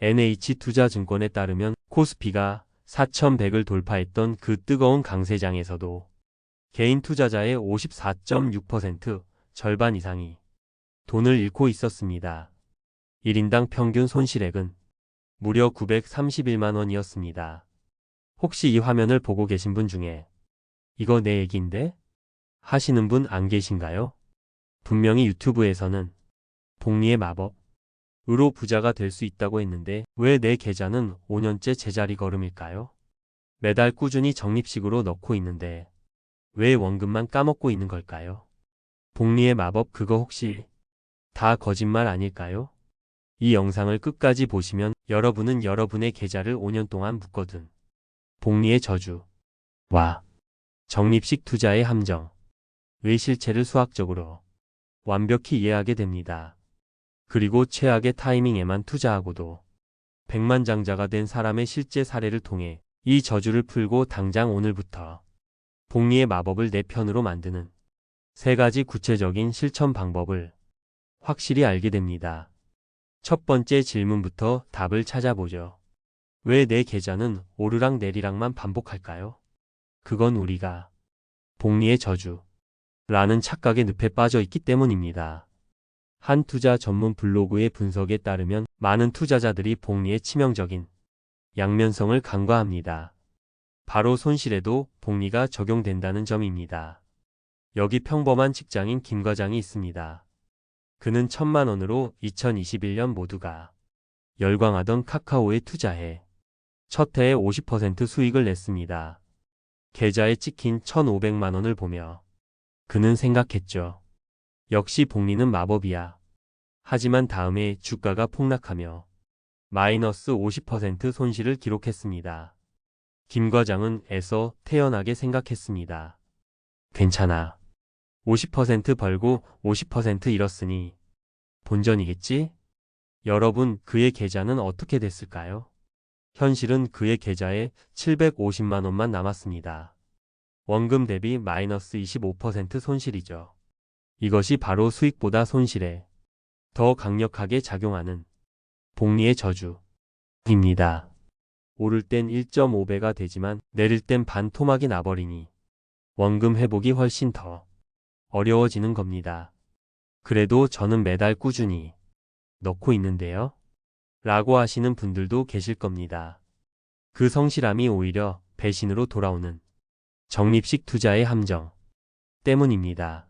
NH투자증권에 따르면 코스피가 4,100을 돌파했던 그 뜨거운 강세장에서도 개인 투자자의 54.6%, 절반 이상이 돈을 잃고 있었습니다. 1인당 평균 손실액은 무려 931만 원이었습니다. 혹시 이 화면을 보고 계신 분 중에 이거 내 얘기인데? 하시는 분 안 계신가요? 분명히 유튜브에서는 복리의 마법으로 부자가 될 수 있다고 했는데 왜 내 계좌는 5년째 제자리 걸음일까요? 매달 꾸준히 적립식으로 넣고 있는데 왜 원금만 까먹고 있는 걸까요? 복리의 마법 그거 혹시 다 거짓말 아닐까요? 이 영상을 끝까지 보시면 여러분은 여러분의 계좌를 5년 동안 묶어둔 복리의 저주와 적립식 투자의 함정의 실체를 수학적으로 완벽히 이해하게 됩니다. 그리고 최악의 타이밍에만 투자하고도 백만장자가 된 사람의 실제 사례를 통해 이 저주를 풀고 당장 오늘부터 복리의 마법을 내 편으로 만드는 3가지 구체적인 실천 방법을 확실히 알게 됩니다. 첫 번째 질문부터 답을 찾아보죠. 왜 내 계좌는 오르락 내리락만 반복할까요? 그건 우리가 복리의 저주라는 착각의 늪에 빠져 있기 때문입니다. 한 투자 전문 블로그의 분석에 따르면 많은 투자자들이 복리의 치명적인 양면성을 간과합니다. 바로 손실에도 복리가 적용된다는 점입니다. 여기 평범한 직장인 김 과장이 있습니다. 그는 1,000만 원으로 2021년 모두가 열광하던 카카오에 투자해 첫 해에 50% 수익을 냈습니다. 계좌에 찍힌 1,500만 원을 보며 그는 생각했죠. 역시 복리는 마법이야. 하지만 다음 해 주가가 폭락하며 마이너스 50% 손실을 기록했습니다. 김 과장은 애써 태연하게 생각했습니다. 괜찮아. 50% 벌고 50% 잃었으니 본전이겠지? 여러분, 그의 계좌는 어떻게 됐을까요? 현실은 그의 계좌에 750만 원만 남았습니다. 원금 대비 마이너스 25% 손실이죠. 이것이 바로 수익보다 손실에 더 강력하게 작용하는 복리의 저주입니다. 오를 땐 1.5배가 되지만 내릴 땐 반 토막이 나버리니 원금 회복이 훨씬 더 어려워지는 겁니다. 그래도 저는 매달 꾸준히 넣고 있는데요. 라고 하시는 분들도 계실 겁니다. 그 성실함이 오히려 배신으로 돌아오는 적립식 투자의 함정 때문입니다.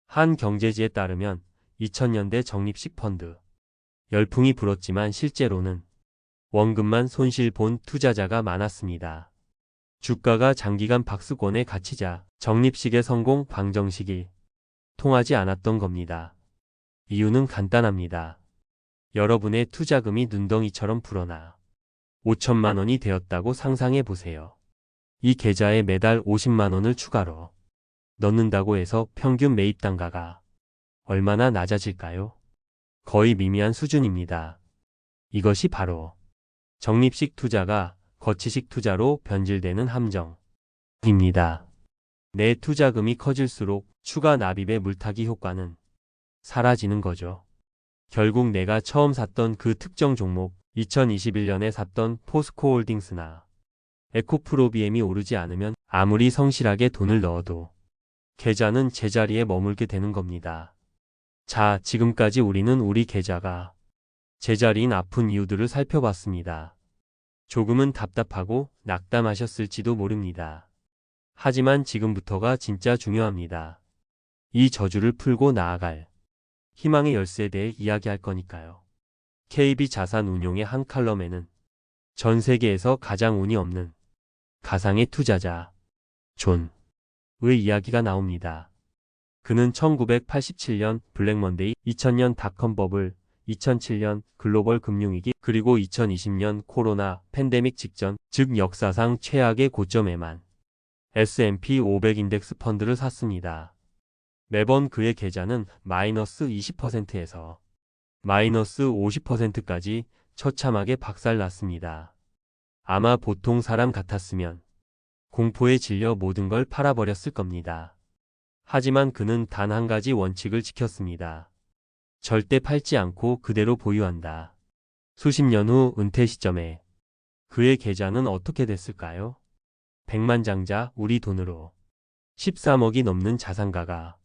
한 경제지에 따르면 2000년대 적립식 펀드 열풍이 불었지만 실제로는 원금만 손실 본 투자자가 많았습니다. 주가가 장기간 박스권에 갇히자 적립식의 성공 방정식이 통하지 않았던 겁니다. 이유는 간단합니다. 여러분의 투자금이 눈덩이처럼 불어나 5천만 원이 되었다고 상상해 보세요. 이 계좌에 매달 50만 원을 추가로 넣는다고 해서 평균 매입 단가가 얼마나 낮아질까요? 거의 미미한 수준입니다. 이것이 바로 적립식 투자가 거치식 투자로 변질되는 함정입니다. 내 투자금이 커질수록 추가 납입의 물타기 효과는 사라지는 거죠. 결국 내가 처음 샀던 그 특정 종목, 2021년에 샀던 포스코홀딩스나 에코프로비엠이 오르지 않으면 아무리 성실하게 돈을 넣어도 계좌는 제자리에 머물게 되는 겁니다. 자, 지금까지 우리는 우리 계좌가 제자리인 아픈 이유들을 살펴봤습니다. 조금은 답답하고 낙담하셨을지도 모릅니다. 하지만 지금부터가 진짜 중요합니다. 이 저주를 풀고 나아갈 희망의 열쇠에 대해 이야기할 거니까요. KB자산운용의 한 칼럼에는 전 세계에서 가장 운이 없는 가상의 투자자 존의 이야기가 나옵니다. 그는 1987년 블랙먼데이, 2000년 닷컴 버블, 2007년 글로벌 금융위기, 그리고 2020년 코로나 팬데믹 직전, 즉 역사상 최악의 고점에만 S&P 500 인덱스 펀드를 샀습니다. 매번 그의 계좌는 마이너스 20%에서 마이너스 50%까지 처참하게 박살났습니다. 아마 보통 사람 같았으면 공포에 질려 모든 걸 팔아버렸을 겁니다. 하지만 그는 단 한 가지 원칙을 지켰습니다. 절대 팔지 않고 그대로 보유한다. 수십 년 후 은퇴 시점에 그의 계좌는 어떻게 됐을까요? 백만장자 우리 돈으로 13억이 넘는 자산가가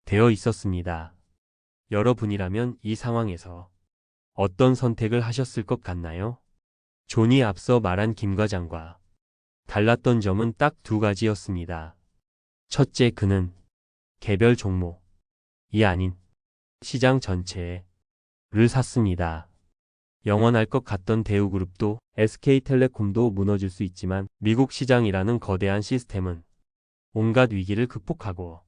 되어 있었습니다. 여러분이라면 이 상황에서 어떤 선택을 하셨을 것 같나요? 존이 앞서 말한 김 과장과 달랐던 점은 딱 두 가지였습니다. 첫째, 그는 개별 종목이 아닌 시장 전체를 샀습니다. 영원할 것 같던 대우그룹도 SK텔레콤도 무너질 수 있지만 미국 시장이라는 거대한 시스템은 온갖 위기를 극복하고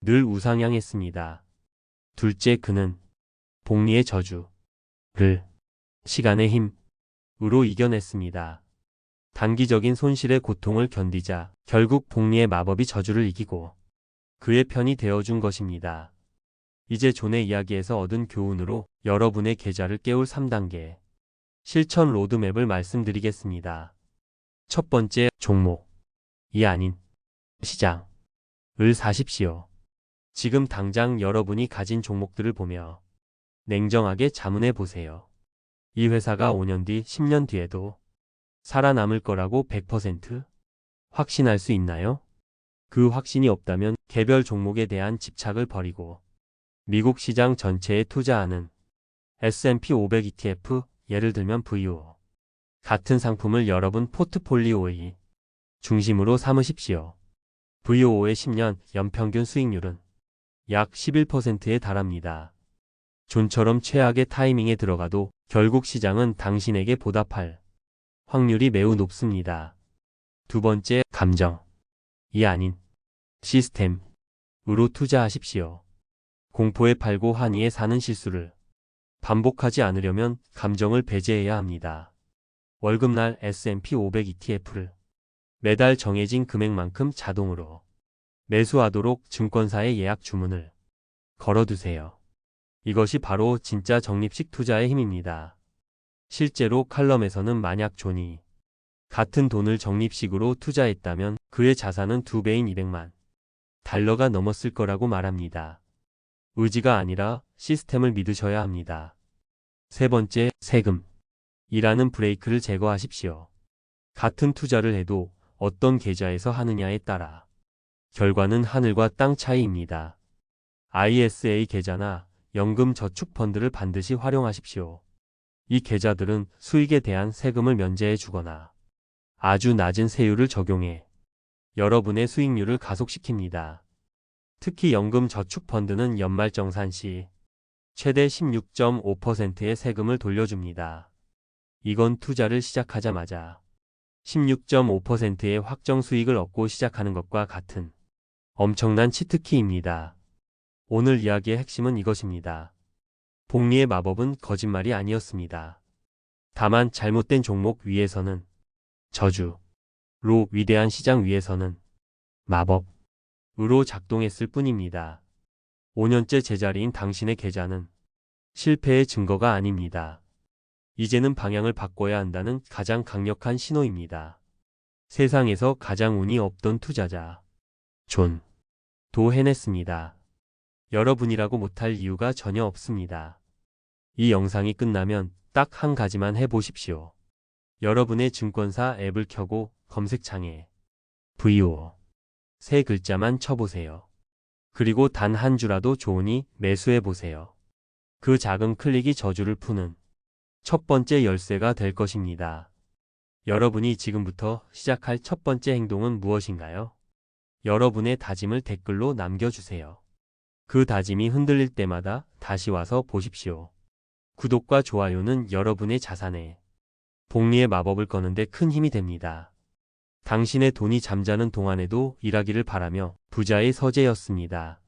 늘 우상향했습니다. 둘째, 그는 복리의 저주를 시간의 힘으로 이겨냈습니다. 단기적인 손실의 고통을 견디자 결국 복리의 마법이 저주를 이기고 그의 편이 되어준 것입니다. 이제 존의 이야기에서 얻은 교훈으로 여러분의 계좌를 깨울 3단계 실천 로드맵을 말씀드리겠습니다. 첫 번째, 종목이 아닌 시장을 사십시오. 지금 당장 여러분이 가진 종목들을 보며 냉정하게 자문해 보세요. 이 회사가 5년 뒤, 10년 뒤에도 살아남을 거라고 100% 확신할 수 있나요? 그 확신이 없다면 개별 종목에 대한 집착을 버리고 미국 시장 전체에 투자하는 S&P 500 ETF, 예를 들면 VO 같은 상품을 여러분 포트폴리오의 중심으로 삼으십시오. VO의 10년 연평균 수익률은 약 11%에 달합니다. 존처럼 최악의 타이밍에 들어가도 결국 시장은 당신에게 보답할 확률이 매우 높습니다. 두 번째, 감정이 아닌 시스템으로 투자하십시오. 공포에 팔고 환희에 사는 실수를 반복하지 않으려면 감정을 배제해야 합니다. 월급날 S&P 500 ETF를 매달 정해진 금액만큼 자동으로 매수하도록 증권사에 예약 주문을 걸어두세요. 이것이 바로 진짜 적립식 투자의 힘입니다. 실제로 칼럼에서는 만약 존이 같은 돈을 적립식으로 투자했다면 그의 자산은 2배인 200만 달러가 넘었을 거라고 말합니다. 의지가 아니라 시스템을 믿으셔야 합니다. 세 번째, 세금이라는 브레이크를 제거하십시오. 같은 투자를 해도 어떤 계좌에서 하느냐에 따라 결과는 하늘과 땅 차이입니다. ISA 계좌나 연금저축펀드를 반드시 활용하십시오. 이 계좌들은 수익에 대한 세금을 면제해 주거나 아주 낮은 세율을 적용해 여러분의 수익률을 가속시킵니다. 특히 연금저축펀드는 연말정산 시 최대 16.5%의 세금을 돌려줍니다. 이건 투자를 시작하자마자 16.5%의 확정 수익을 얻고 시작하는 것과 같은 엄청난 치트키입니다. 오늘 이야기의 핵심은 이것입니다. 복리의 마법은 거짓말이 아니었습니다. 다만 잘못된 종목 위에서는 저주로, 위대한 시장 위에서는 마법으로 작동했을 뿐입니다. 5년째 제자리인 당신의 계좌는 실패의 증거가 아닙니다. 이제는 방향을 바꿔야 한다는 가장 강력한 신호입니다. 세상에서 가장 운이 없던 투자자 존도 해냈습니다. 여러분이라고 못할 이유가 전혀 없습니다. 이 영상이 끝나면 딱 한 가지만 해보십시오. 여러분의 증권사 앱을 켜고 검색창에 VO 세 글자만 쳐보세요. 그리고 단 한 주라도 좋으니 매수해보세요. 그 작은 클릭이 저주를 푸는 첫 번째 열쇠가 될 것입니다. 여러분이 지금부터 시작할 첫 번째 행동은 무엇인가요? 여러분의 다짐을 댓글로 남겨주세요. 그 다짐이 흔들릴 때마다 다시 와서 보십시오. 구독과 좋아요는 여러분의 자산에 복리의 마법을 거는데 큰 힘이 됩니다. 당신의 돈이 잠자는 동안에도 일하기를 바라며 부자의 서재였습니다.